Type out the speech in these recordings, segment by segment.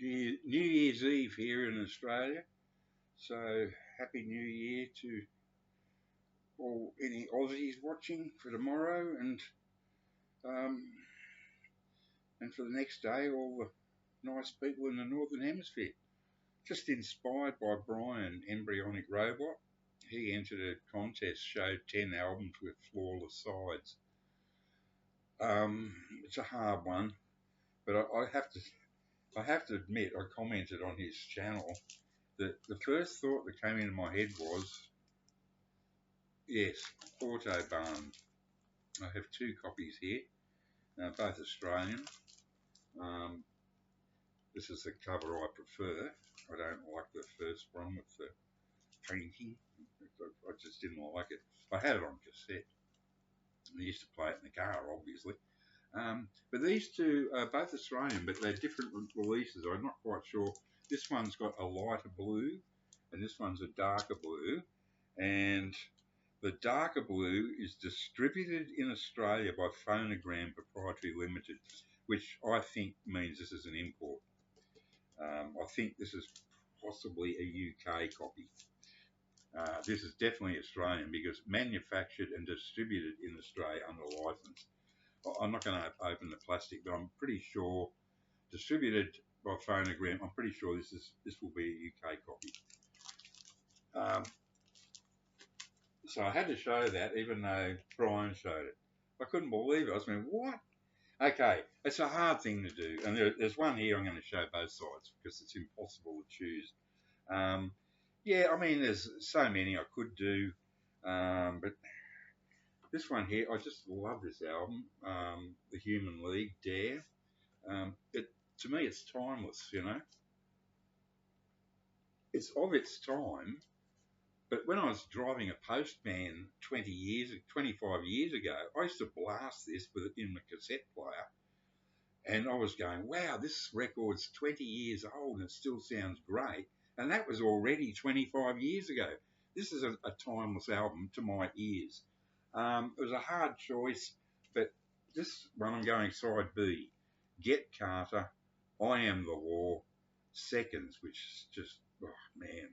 New Year's Eve here in Australia. So happy New Year to all any Aussies watching for tomorrow um, and for the next day, all the nice people in the Northern Hemisphere. Just inspired by Brian, Embryonic Robot. He entered a contest, showed 10 albums with flawless sides. It's a hard one, but I have to admit, I commented on his channel that the first thought that came into my head was, yes, Autobahn. I have two copies here, both Australian. Um, this is the cover I prefer. I don't like the first one with the painting. I just didn't like it. I had it on cassette. I used to play it in the car, obviously. But these two are both Australian, but they're different releases. I'm not quite sure. This one's got a lighter blue, and this one's a darker blue. And the darker blue is distributed in Australia by Phonogram Proprietary Limited, which I think means this is an import. I think this is possibly a UK copy. This is definitely Australian because manufactured and distributed in Australia under license. I'm not going to open the plastic, but I'm pretty sure distributed by Phonogram. I'm pretty sure this will be a UK copy. So I had to show that, even though Brian showed it. I couldn't believe it. I was going, what? Okay, it's a hard thing to do. And there's one here I'm going to show both sides because it's impossible to choose. Yeah, I mean, there's so many I could do. But this one here, I just love this album, The Human League, Dare. To me, it's timeless, you know. It's of its time. But when I was driving a Postman 25 years ago, I used to blast this in the cassette player, and I was going, wow, this record's 20 years old and it still sounds great. And that was already 25 years ago. This is a timeless album to my ears. It was a hard choice, but this one I'm going side B. Get Carter, I Am the Law, Seconds, which is just, oh man.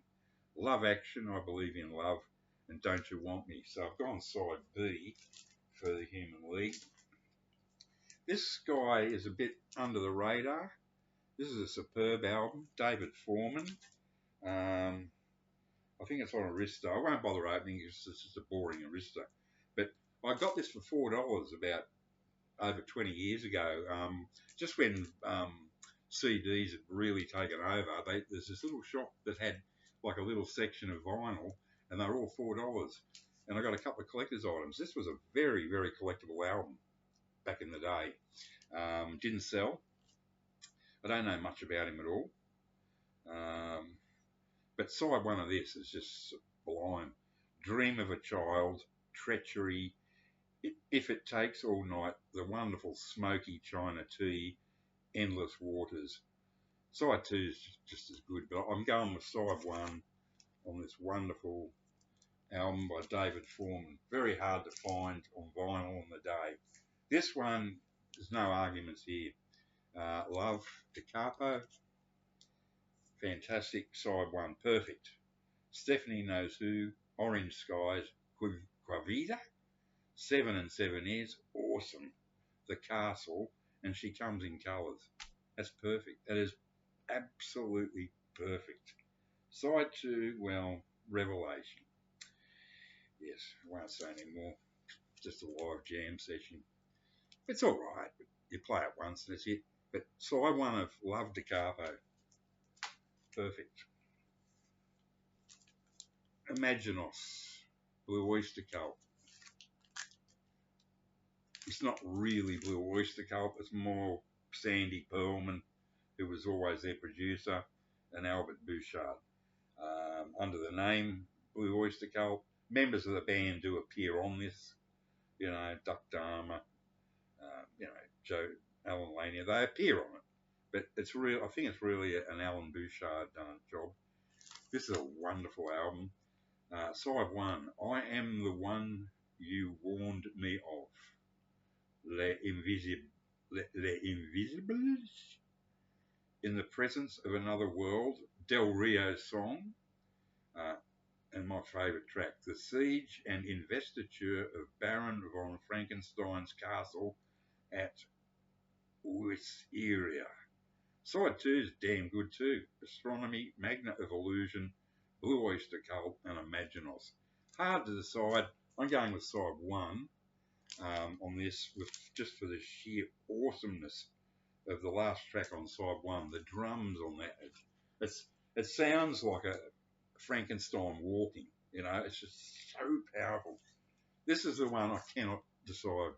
Love Action, I Believe in Love, and Don't You Want Me. So I've gone side B for the Human League. This guy is a bit under the radar. This is a superb album, David Foreman. I think it's on Arista. I won't bother opening it because it's just a boring Arista. But I got this for $4 about over 20 years ago, just when CDs had really taken over. There's this little shop that had like a little section of vinyl, and they were all $4. And I got a couple of collector's items. This was a very, very collectible album back in the day. Didn't sell. I don't know much about him at all. But side one of this is just sublime. Dream of a Child, Treachery, If It Takes All Night, The Wonderful Smoky China Tea, Endless Waters. Side 2 is just as good, but I'm going with side 1 on this wonderful album by David Foreman. Very hard to find on vinyl on the day. This one, there's no arguments here. Love, Da Capo. Fantastic. Side 1, perfect. Stephanie Knows Who, Orange Skies, Quavita. 7 and 7 is awesome. The Castle, and She Comes in Colours. That's perfect. That is absolutely perfect. Side 2, well, Revelation. Yes, I won't say any more. Just a live jam session. It's all right, but you play it once and that's it. But side 1 of Love, Da Capo. Perfect. Imaginos, Blue Oyster Cult. It's not really Blue Oyster Cult, it's more Sandy Pearlman, who was always their producer, and Albert Bouchard. Under the name Blue Oyster Cult, members of the band do appear on this. You know, Duck Dharma, you know, Joe Alan Lanier, they appear on it. But it's real. I think it's really an Alan Bouchard job. This is a wonderful album. Side 1, I Am the One You Warned Me of. Les Invisibles. In the Presence of Another World, Del Rio song, uh, and my favourite track, The Siege and Investiture of Baron von Frankenstein's Castle at Wysteria. Side 2 is damn good too. Astronomy, Magna of Illusion, Blue Oyster Cult, and Imaginos. Hard to decide. I'm going with side 1 on this, just for the sheer awesomeness of the last track on side 1. The drums on that, it sounds like a Frankenstein walking. You know, it's just so powerful. This is the one I cannot decide.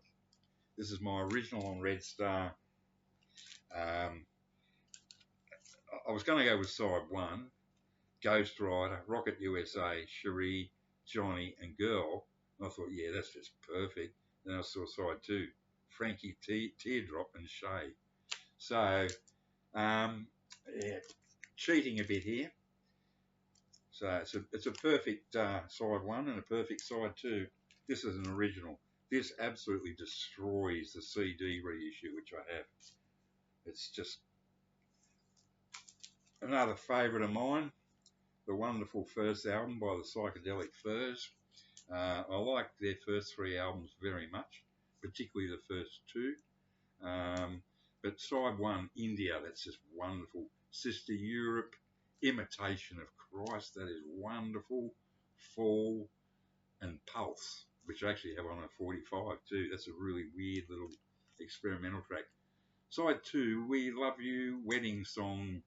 This is my original on Red Star. I was going to go with side 1, Ghost Rider, Rocket USA, Cherie, Johnny, and Girl. And I thought, yeah, that's just perfect. Then I saw side 2, Frankie Teardrop and Shay. So, yeah, cheating a bit here. So it's a perfect side 1 and a perfect side 2. This is an original. This absolutely destroys the CD reissue, which I have. It's just another favourite of mine, the wonderful first album by the Psychedelic Furs. I like their first 3 albums very much, particularly the first 2. But side 1, India, that's just wonderful. Sister Europe, Imitation of Christ, that is wonderful. Fall, and Pulse, which I actually have on a 45 too. That's a really weird little experimental track. Side 2, We Love You, Wedding Song,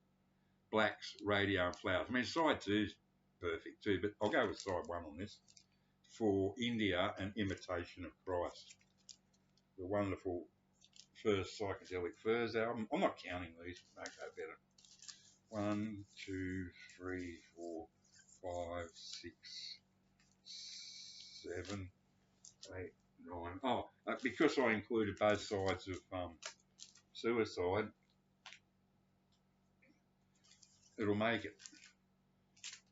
Blacks, Radio and Flowers. I mean, side 2 is perfect too, but I'll go with side 1 on this for India and Imitation of Christ. The wonderful first Psychedelic Furs album. I'm not counting these, make that better. 1, 2, 3, 4, 5, 6, 7, 8, 9. Oh, because I included both sides of Suicide, it'll make it.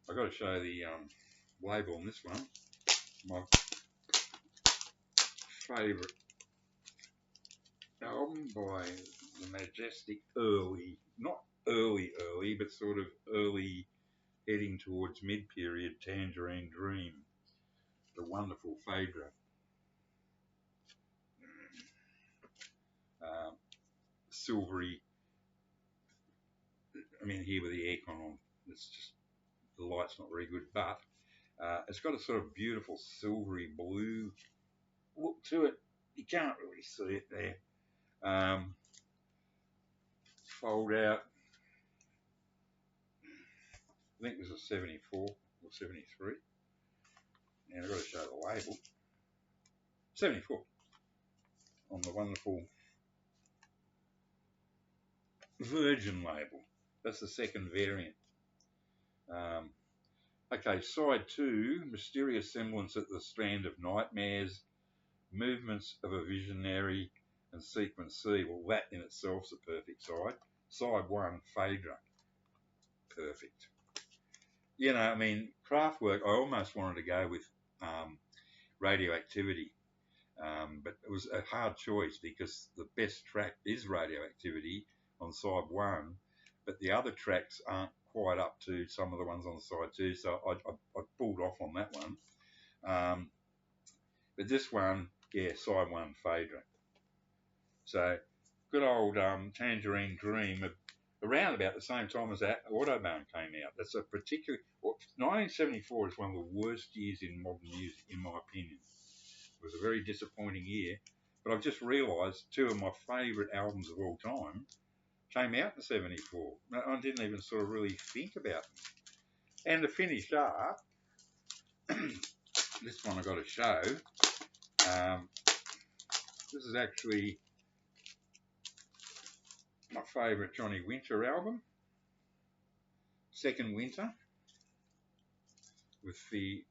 I've got to show the label on this one. My favourite album by the majestic early, not early, but sort of early heading towards mid-period Tangerine Dream, the wonderful Phaedra. Silvery, I mean, here with the aircon on, it's just, the light's not very good, but it's got a sort of beautiful silvery blue look to it. You can't really see it there. Fold out, I think it was a 74 or 73. And I've got to show the label. 74 on the wonderful Virgin label. That's the second variant. Okay, side 2, Mysterious Semblance at the Strand of Nightmares, Movements of a Visionary, and Sequence C. Well, that in itself's a perfect side. Side 1, Phaedra. Perfect. You know, I mean, Kraftwerk, I almost wanted to go with Radioactivity, but it was a hard choice because the best track is Radioactivity on side 1, but the other tracks aren't quite up to some of the ones on side 2, so I pulled off on that one. But this one, yeah, side 1, Phaedra. So good old Tangerine Dream, around about the same time as that Autobahn came out. That's a particular, 1974 is one of the worst years in modern music, in my opinion. It was a very disappointing year, but I've just realised 2 of my favourite albums of all time came out in 74. I didn't even sort of really think about them. And to finish up, this one I've got to show. This is actually my favourite Johnny Winter album, Second Winter, with the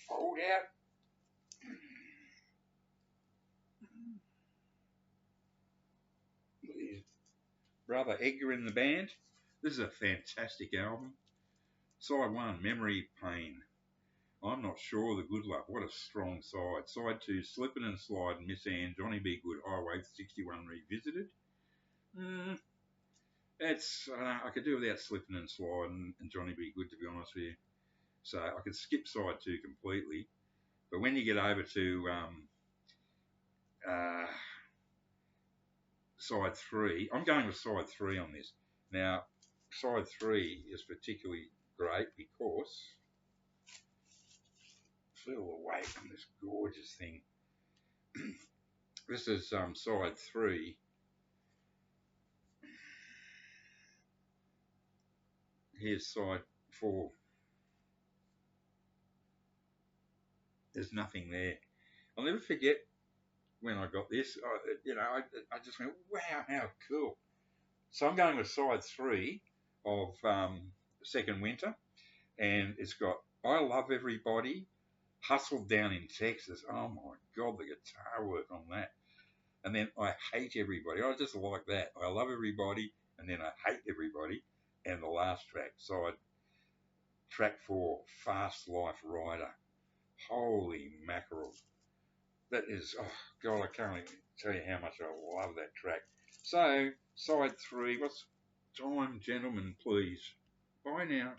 fold out. Brother Edgar in the band. This is a fantastic album. Side 1, Memory Pain. I'm Not Sure, The Good Love. What a strong side. Side 2, Slippin' and Slidin', Miss Anne, Johnny B. Good, Highway 61 Revisited. Mm, I could do without slipping and sliding and Johnny Be Good, to be honest with you. So I could skip side 2 completely. But when you get over to uh, side 3, I'm going with side 3 on this. Now, side 3 is particularly great because feel the weight on this gorgeous thing. This is side 3. Here's side 4. There's nothing there. I'll never forget when I got this. I just went, wow, how cool. So I'm going with side 3 of Second Winter, and it's got I Love Everybody, Hustled Down in Texas. Oh my God, the guitar work on that. And then I Hate Everybody. I just like that. I Love Everybody, and then I Hate Everybody. And the last track 4, Fast Life Rider. Holy mackerel. That is, oh God, I can't even tell you how much I love that track. So, side 3, what's time, gentlemen, please? Bye now.